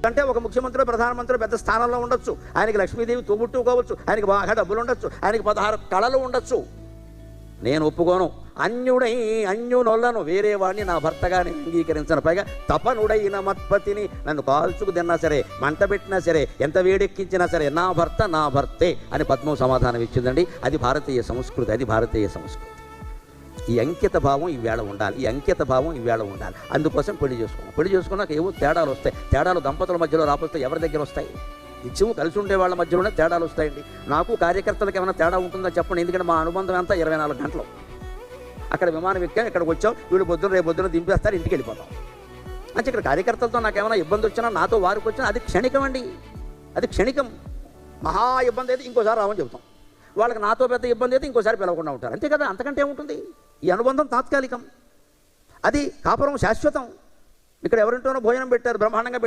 అంటే ఒక ముఖ్యమంత్రి ప్రధానమంత్రి పెద్ద స్థానంలో ఉండొచ్చు, ఆయనకి లక్ష్మీదేవి తోబుట్టుకోవచ్చు, ఆయనకి బాగా డబ్బులు ఉండొచ్చు, ఆయనకి 16 కళలు ఉండొచ్చు. నేను ఒప్పుకోను. అన్యునొల్లను వేరే వాడిని నా భర్తగా నేను అంగీకరించను. పైగా తపనుడైన మత్పతిని నన్ను కాల్చుకు తిన్నా సరే, మంట పెట్టినా సరే, ఎంత వేడెక్కించినా సరే నా భర్త నా భర్తే అని పద్మం సమాధానం ఇచ్చిందండి. అది భారతీయ సంస్కృతి, అది భారతీయ సంస్కృతి. ఈ అంకిత భావం ఈవేళ ఉండాలి, ఈ అంకిత భావం ఈవేళ ఉండాలి. అందుకోసం పెళ్లి చేసుకున్నాం. పెళ్లి చేసుకున్నాక ఏవో తేడాలు వస్తాయి. తేడాలు దంపతుల మధ్యలో రాకపోతే ఎవరి దగ్గర వస్తాయి? నిత్యము కలిసి ఉండే వాళ్ళ మధ్యలోనే తేడాలు వస్తాయండి. నాకు కార్యకర్తలకు ఏమైనా తేడా ఉంటుందో చెప్పండి. ఎందుకంటే మా అనుబంధం అంతా 24 గంటలు. అక్కడ విమానం ఎక్కాం, ఇక్కడికి వచ్చాం, వీళ్ళు రేపు పొద్దున దింపేస్తారు, ఇంటికి వెళ్ళిపోతాం. అంటే ఇక్కడ కార్యకర్తలతో నాకేమైనా ఇబ్బంది వచ్చినా, నాతో వారికి వచ్చినా అది క్షణికం అండి, అది క్షణికం. మహా ఇబ్బంది అయితే ఇంకోసారి రావని చెబుతాం. వాళ్ళకి నాతో పెద్ద ఇబ్బంది అయితే ఇంకోసారి పిలవకుండా ఉంటారు, అంతే కదా. అంతకంటే ఏముంటుంది? ఈ అనుబంధం తాత్కాలికం, అది కాపురం శాశ్వతం. ఇక్కడ ఎవరింటోనో భోజనం పెట్టారు, బ్రహ్మాండంగా